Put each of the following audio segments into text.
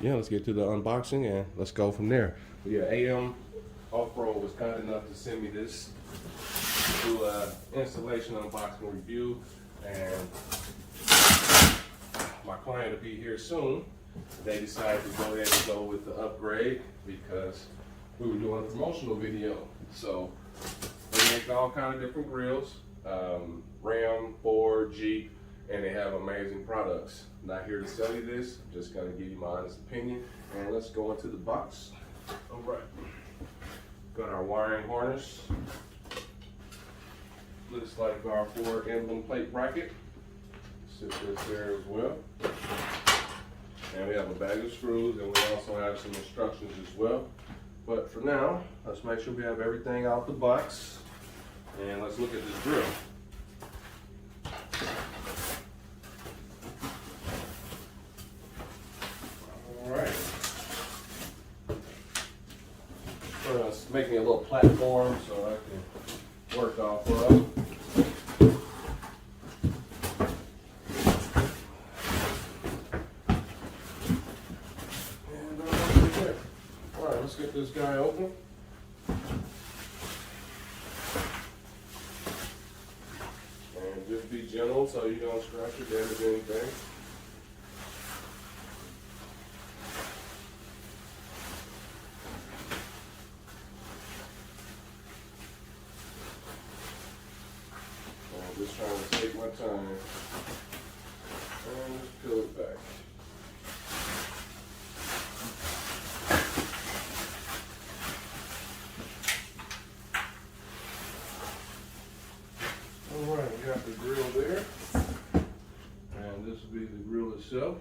yeah, let's get to the unboxing and let's go from there. But yeah, AMOffRoad was kind enough to send me this to installation unboxing review, and my client will be here soon. They decided to go ahead and go with the upgrade because we were doing a promotional video. So they make all kind of different grills, Ram, Ford, Jeep, and they have amazing products. Not here to sell you this, I'm just gonna give you my honest opinion. And let's go into the box. All right, got our wiring harness. Looks like our Ford Emblem plate bracket. Sit this there as well. And we have a bag of screws, and we also have some instructions as well. But for now, let's make sure we have everything out the box. And let's look at this grill. Alright. It's making a little platform so I can work off of. Let's get this guy open. And just be gentle so you don't scratch or damage anything. I'm just trying to take my time. And just peel it back. Alright, we got the grill there, and this will be the grill itself,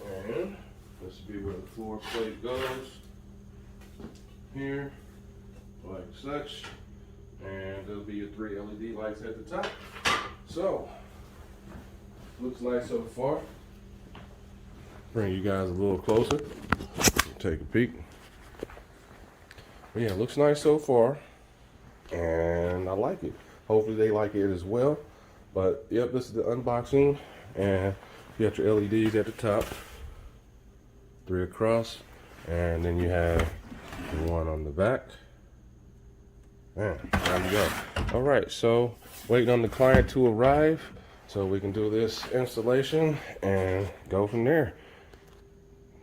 and this will be where the floor plate goes, here, like such, and there'll be your 3 LED lights at the top. So, looks nice so far. Bring you guys a little closer, take a peek. But yeah, it looks nice so far, and I like it. Hopefully they like it as well. But yep, this is the unboxing, and you got your LEDs at the top, 3 across, and then you have the one on the back. And there you go. All right, so waiting on the client to arrive so we can do this installation and go from there.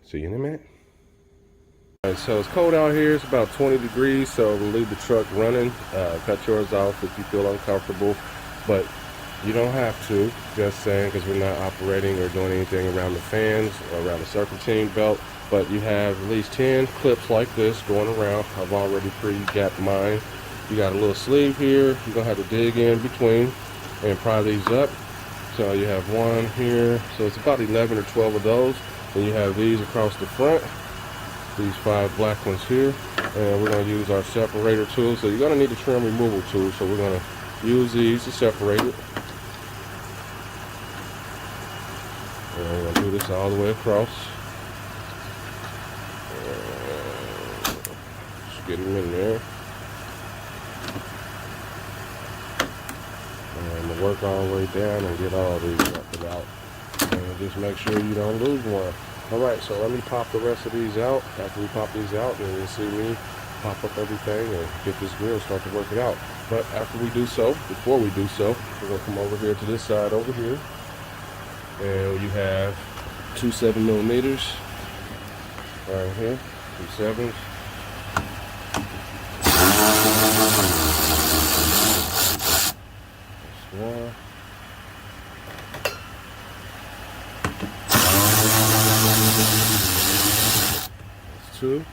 See you in a minute. All right, so it's cold out here. It's about 20 degrees, so we'll leave the truck running. Cut yours off if you feel uncomfortable, but you don't have to. Just saying, because we're not operating or doing anything around the fans or around the serpentine belt. But you have at least 10 clips like this going around. I've already pre-gapped mine. You got a little sleeve here. You're gonna have to dig in between and pry these up. So you have one here. So it's about 11 or 12 of those. Then you have these across the front. These 5 black ones here, and we're going to use our separator tool. So you're going to need a trim removal tool, so we're going to use these to separate it. And we're going to do this all the way across. Just get them in there. And we'll work all the way down and get all these up out. And just make sure you don't lose one. Alright, so let me pop the rest of these out. After we pop these out, then you'll see me pop up everything and get this grill, start to work it out. But after we do so, before we do so, we're going to come over here to this side over here. And you have 2 7mm right here, 2 7s. That's one. That's 2.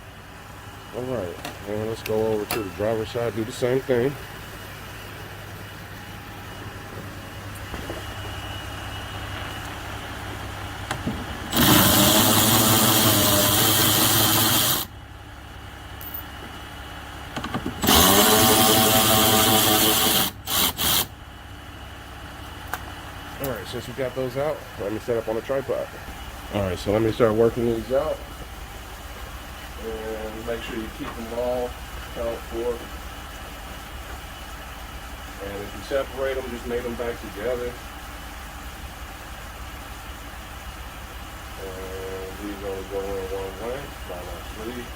All right, and let's go over to the driver's side, do the same thing. All right, since we got those out, let me set up on the tripod. All right, so let me start working these out. And make sure you keep them all count for. And if you separate them, just make them back together. And these only go in one way, not on sleeve.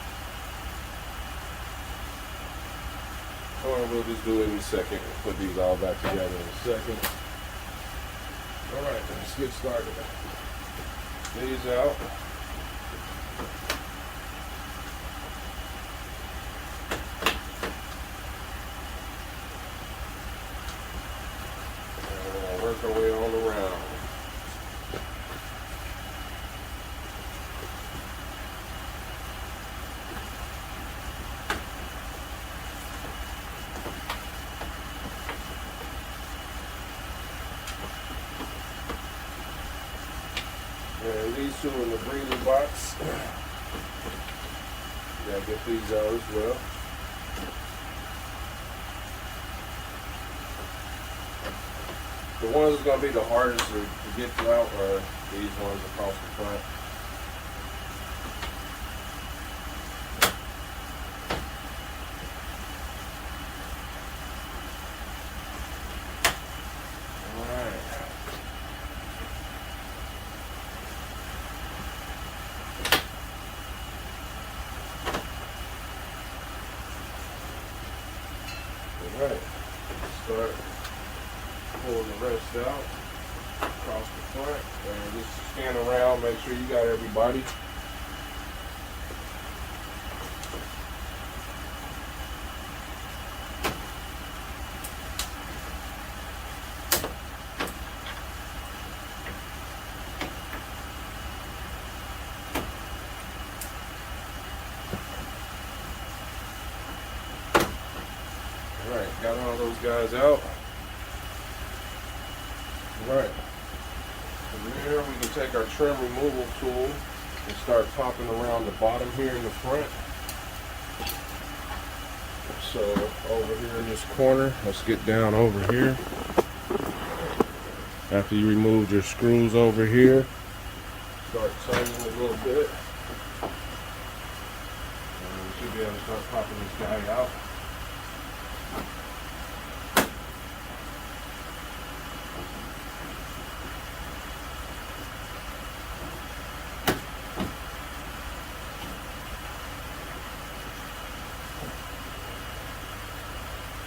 Or we'll just do it in a second. We'll put these all back together in a second. Alright, let's get started. These out. And we'll work our way all around. And these two in the Grille box. Gotta get these out as well. The ones that's gonna be the hardest to get out are these ones across the front. Alright, start pulling the rest out across the front and just scan around, make sure you got everybody. Alright, got all those guys out. Alright, from there we can take our trim removal tool and start popping around the bottom here in the front. So over here in this corner, let's get down over here. After you removed your screws over here, start tightening a little bit. And we should be able to start popping this guy out.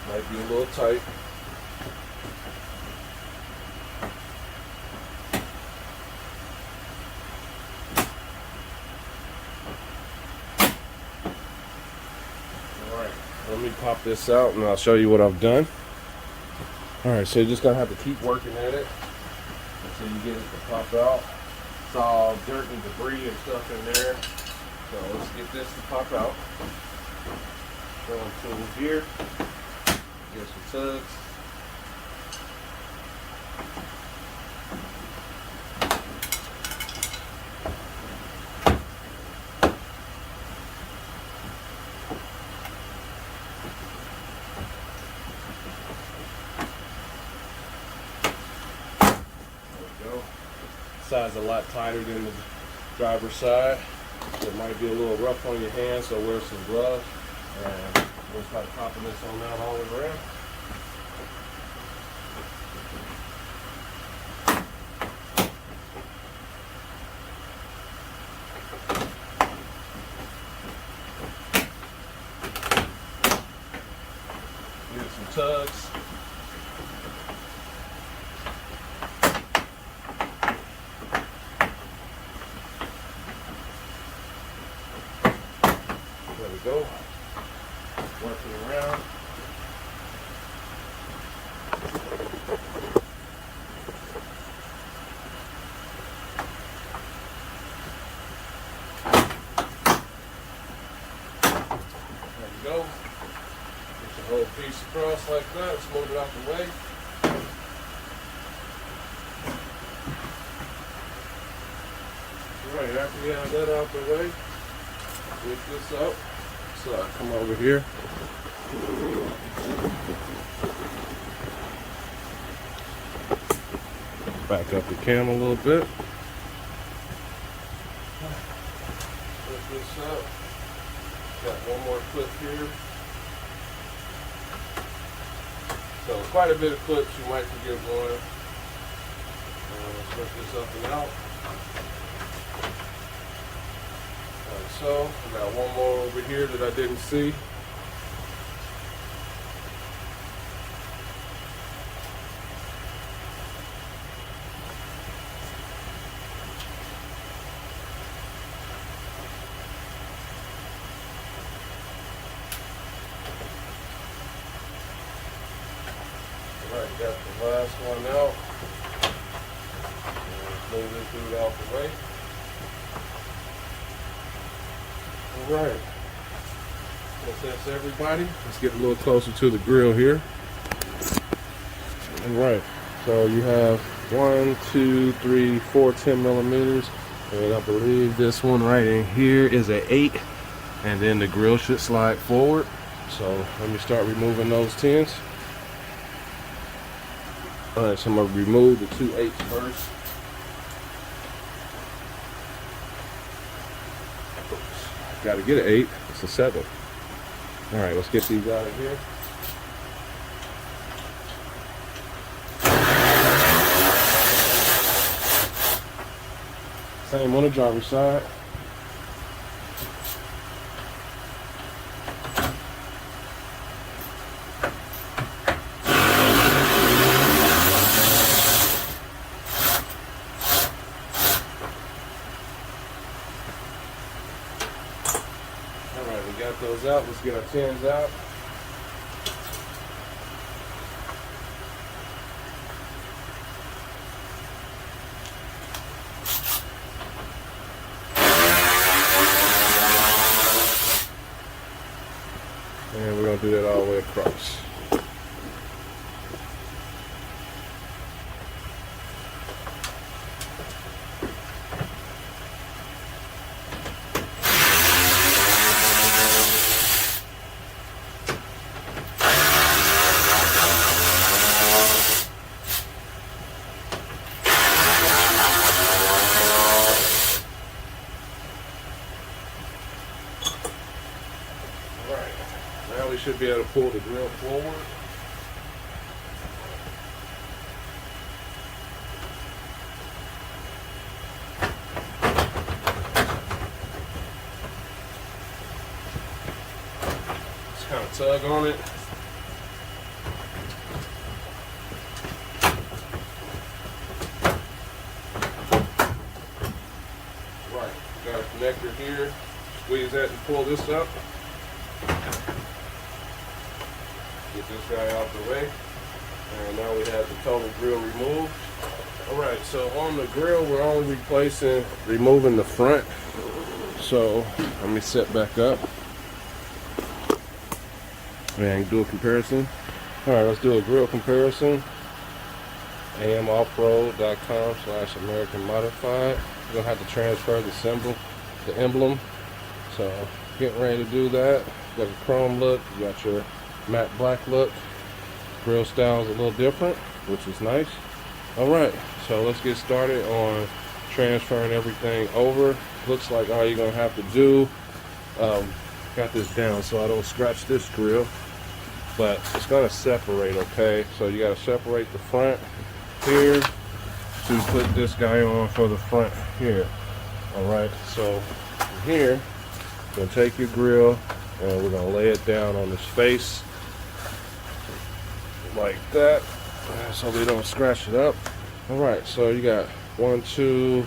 Might be a little tight. Alright, let me pop this out and I'll show you what I've done. Alright, so you're just going to have to keep working at it until you get it to pop out. It's all dirt and debris and stuff in there. So let's get this to pop out. Going to here. Get some tugs. There we go. Side's a lot tighter than the driver's side. So it might be a little rough on your hands, so wear some gloves. And we'll start popping this on out all the way around. Get some tugs. There we go. Working around. There we go. Get the whole piece across like that. Let's move it out the way. Alright, after you have that out the way, lift this up. So I come over here. Back up the cam a little bit. Lift this up. Got one more clip here. So quite a bit of clips you might forget one. Let's lift this up and out. Alright, so I got one more over here that I didn't see. Alright, got the last one out. Move this dude out the way. Alright. That's everybody. Let's get a little closer to the grill here. Alright. So you have 1, 2, 3, 4 10 millimeters. And I believe this one right in here is an 8. And then the grill should slide forward. So let me start removing those 10s. Alright, so I'm going to remove the 2 8s first. Got to get an 8. It's a 7. All right, let's get these out of here. Same on the driver's side. Got those out. Let's get our 10s out. And we're going to do that all the way across. Now we should be able to pull the grill forward. Just kind of tug on it. Right, got a connector here. Squeeze that and pull this up. Get this guy out the way. And now we have the total grill removed. Alright, so on the grill we're only removing the front. So let me set back up and do a comparison. Alright, let's do a grill comparison. AMOffRoad.com/American Modified. You're gonna have to transfer the emblem. So getting ready to do that. You got a chrome look, you got your matte black look. Grill style is a little different, which is nice. Alright, so let's get started on transferring everything over. Looks like all you're gonna have to do, got this down so I don't scratch this grill, but it's gonna separate, okay? So you gotta separate the front here to put this guy on for the front here. Alright, so here, you're gonna take your grill and we're gonna lay it down on this face like that so they don't scratch it up. Alright, so you got 1, 2,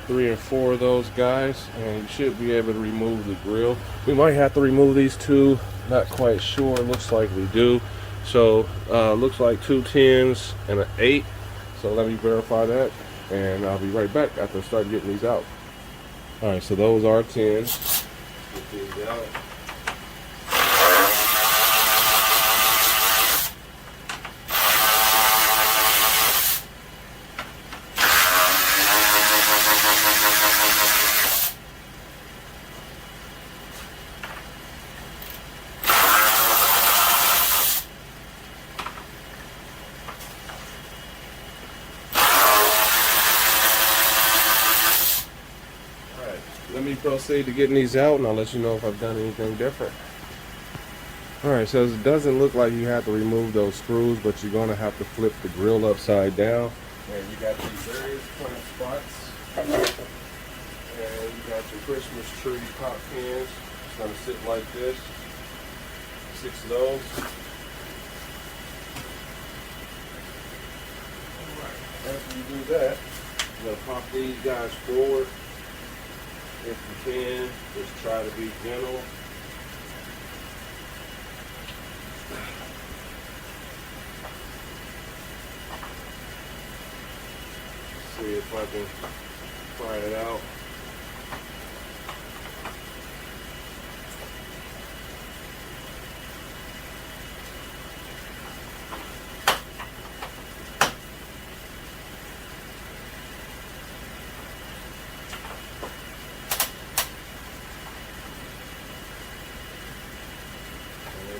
3, and 4 of those guys, and you should be able to remove the grill. We might have to remove these 2, not quite sure. Looks like we do. So looks like 2 10s and an 8. So let me verify that, and I'll be right back after I start getting these out. Alright, so those are 10s. Get these out. Let me proceed to getting these out, and I'll let you know if I've done anything different. Alright, so it doesn't look like you have to remove those screws, but you're going to have to flip the grill upside down. And you got these various clamp spots. And you got your Christmas tree pop cans. It's gonna sit like this. 6 of those. Alright, after you do that, you're gonna pop these guys forward. If you can, just try to be gentle. See if I can pry it out.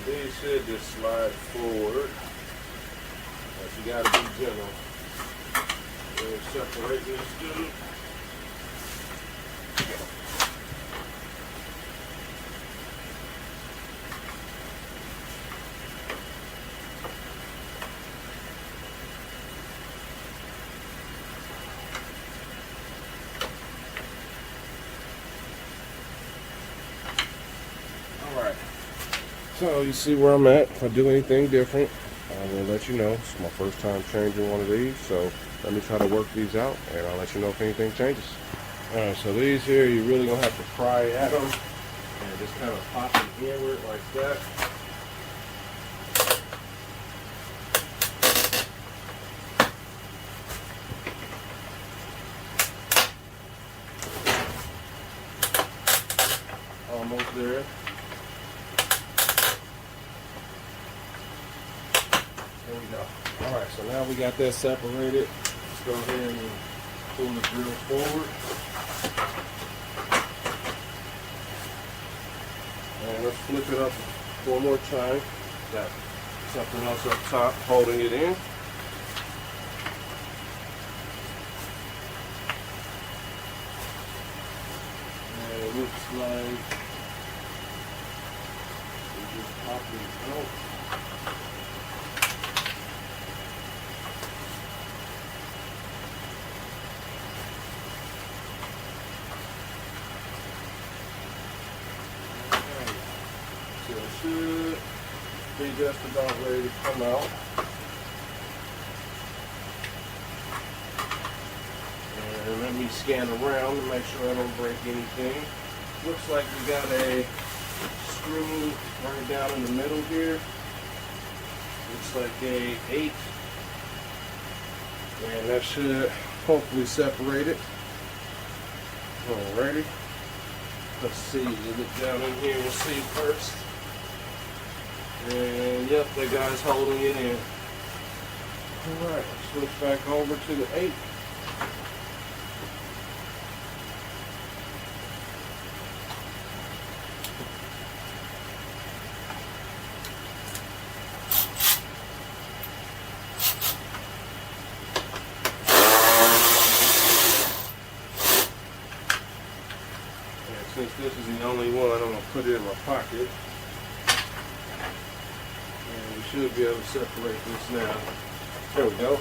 These should just slide forward, but you gotta be gentle. We'll separate this dude. So you see where I'm at. If I do anything different, I will let you know. It's my first time changing one of these, so let me try to work these out, and I'll let you know if anything changes. Alright, so these here, you really gonna have to pry at them, and just kind of pop them inward like that. Almost there. There we go. Alright, so now we got that separated. Let's go ahead and pull the grill forward. And let's flip it up one more time. Got something else up top holding it in. And it looks like we just pop these out. Should be just about ready to come out. And let me scan around to make sure I don't break anything. Looks like we got a screw right down in the middle here. Looks like a 8. And that should hopefully separate it. Alrighty. Let's see, look down in here, we'll see first. And yep, that guy's holding it in. Alright, switch back over to the 8. And since this is the only one, I'm going to put it in my pocket. Should be able to separate this now. There we go.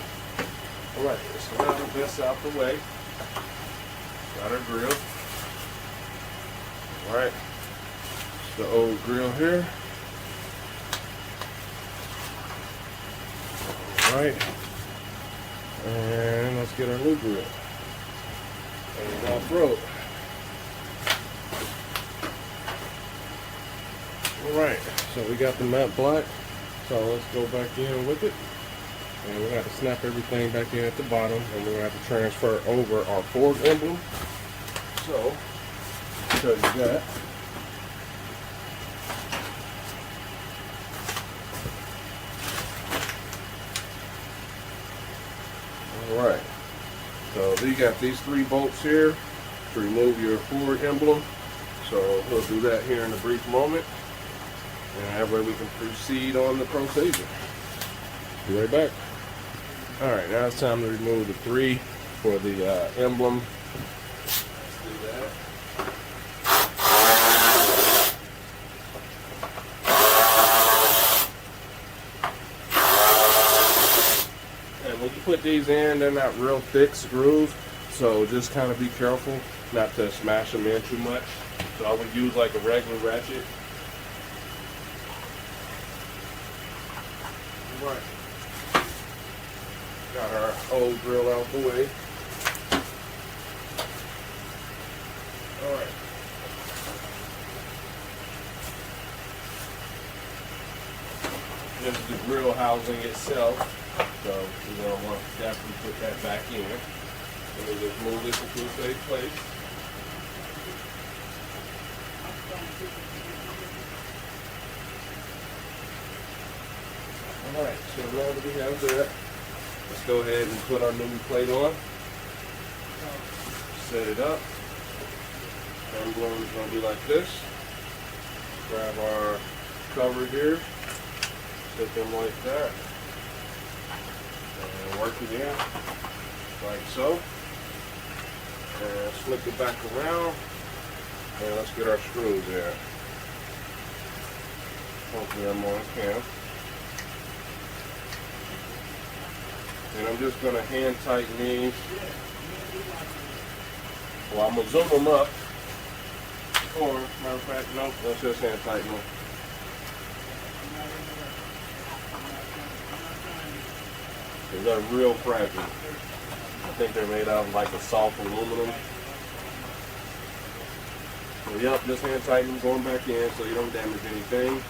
Alright, so now the that's out the way. Got our grill. Alright. It's the old grill here. Alright. And let's get our new grill. AMOffRoad. Alright, so we got the matte black. So let's go back in with it, and we're going to have to snap everything back in at the bottom, and we're going to have to transfer over our Ford emblem. So, I'll show you that. Alright, so you got these 3 bolts here to remove your Ford emblem. So we'll do that here in a brief moment. And that way we can proceed on the procedure. Be right back. Alright, now it's time to remove the 3 for the emblem. Let's do that. And when you put these in, they're not real thick screws, so just kind of be careful not to smash them in too much. So I would use like a regular ratchet. All right. Got our old grill out the way. All right. This is the grill housing itself, so we're going to want to definitely put that back in. Let me just move this into a safe place. Alright, so now that we have that, let's go ahead and put our new plate on. Set it up. Emblem is going to be like this. Grab our cover here. Set them like that. And work it in like so. And flip it back around. And let's get our screws in. Hopefully I'm on cam. And I'm just going to hand tighten these. Well, I'm going to zoom them up. Or, matter of fact, no, let's just hand tighten them. They're real fragile. I think they're made out of like a soft aluminum. So, yep, just hand tighten them going back in so you don't damage anything.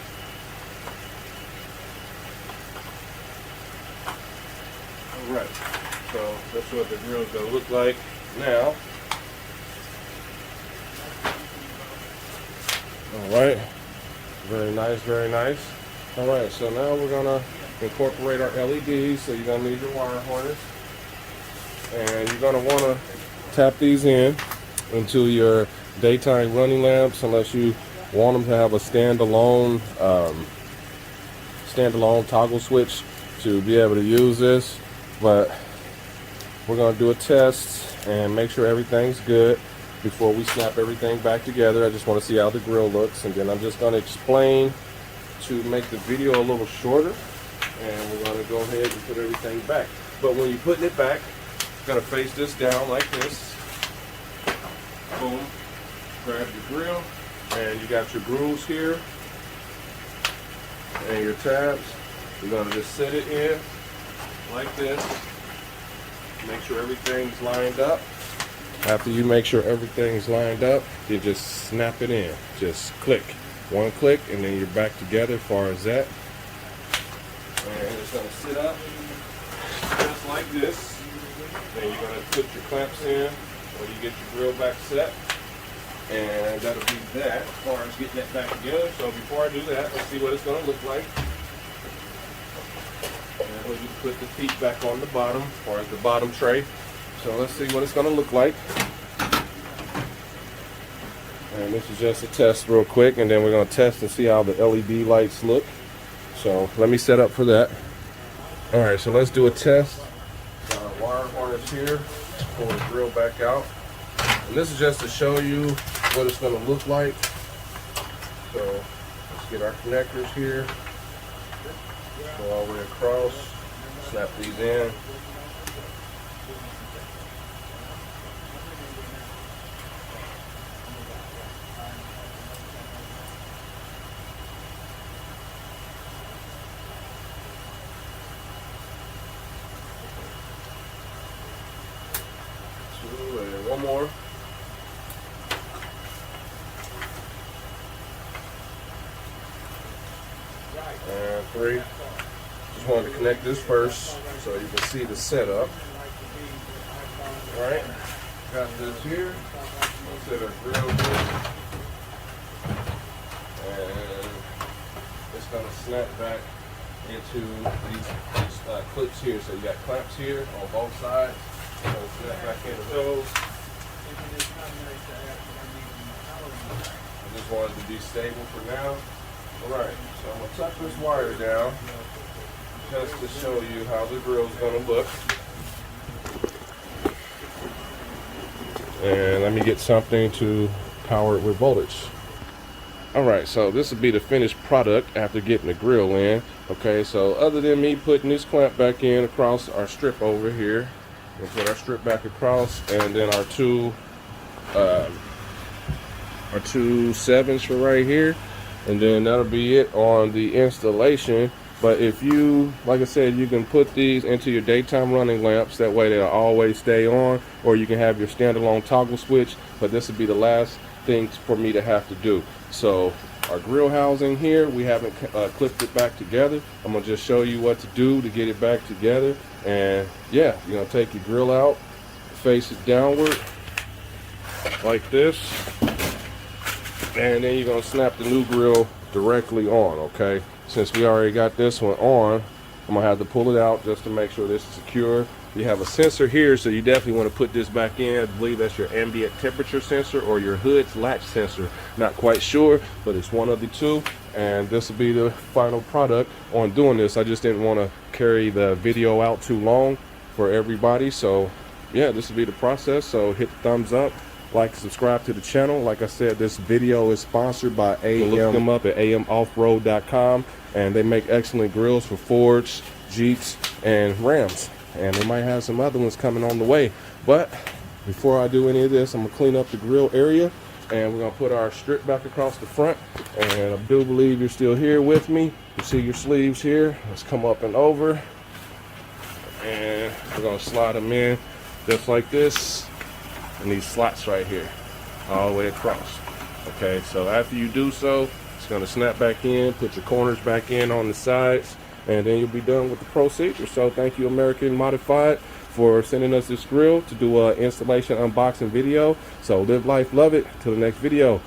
Alright, so that's what the grill's going to look like now. Alright, very nice, very nice. Alright, so now we're going to incorporate our LEDs, so you're going to need your wire harness. And you're going to want to tap these into your daytime running lamps unless you want them to have a standalone toggle switch to be able to use this. But we're going to do a test and make sure everything's good before we snap everything back together. I just want to see how the grill looks, and then I'm just going to explain to make the video a little shorter, and we're going to go ahead and put everything back. But when you're putting it back, you're going to face this down like this. Boom. Grab your grill, and you got your grooves here and your tabs. You're going to just set it in like this. Make sure everything's lined up. After you make sure everything's lined up, you just snap it in. Just click. One click, and then you're back together as far as that. And it's going to sit up just like this. Then you're going to put your clamps in when you get your grill back set. And that'll be that as far as getting that back together. So before I do that, let's see what it's going to look like. And we'll just put the feet back on the bottom, as far as the bottom tray. So let's see what it's going to look like. And this is just a test real quick, and then we're going to test and see how the LED lights look. So let me set up for that. Alright, so let's do a test. Got our wire harness here. Pull the grill back out. And this is just to show you what it's going to look like. So let's get our connectors here. Go all the way across. Snap these in. Two, and one more. And three. Just wanted to connect this first so you can see the setup. Alright, got this here. Let's set our grill here. And it's going to snap back into these clips here. So you got clamps here on both sides. So snap back into those. I just wanted to be stable for now. Alright, so I'm going to tuck this wire down just to show you how the grill is going to look. And let me get something to power it with voltage. Alright, so this will be the finished product after getting the grill in. Okay, so other than me putting this clamp back in across our strip over here, we'll put our strip back across, and then our two our two 7s for right here, and then that'll be it on the installation. But if you, like I said, you can put these into your daytime running lamps, that way they'll always stay on, or you can have your standalone toggle switch, but this would be the last thing for me to have to do. So our grill housing here, we haven't clipped it back together. I'm gonna just show you what to do to get it back together. And yeah, you're gonna take your grill out, face it downward like this, and then you're gonna snap the new grill directly on, okay? Since we already got this one on, I'm gonna have to pull it out just to make sure this is secure. You have a sensor here, so you definitely want to put this back in. I believe that's your ambient temperature sensor or your hood's latch sensor. Not quite sure, but it's one of the two. And this will be the final product on doing this. I just didn't want to carry the video out too long for everybody. So yeah, this will be the process. So hit the thumbs up, like, subscribe to the channel. Like I said, this video is sponsored by AM. Look them up at AMOffRoad.com, and they make excellent grills for Fords, Jeeps, and Rams. And they might have some other ones coming on the way. But before I do any of this, I'm gonna clean up the grill area, and we're gonna put our strip back across the front. And I do believe you're still here with me. You see your sleeves here. Let's come up and over, and we're gonna slide them in just like this, and these slots right here all the way across. Okay, so after you do so, it's gonna snap back in, put your corners back in on the sides, and then you'll be done with the procedure. So thank you, American Modified, for sending us this grill to do an installation unboxing video. So live life, love it. Till the next video.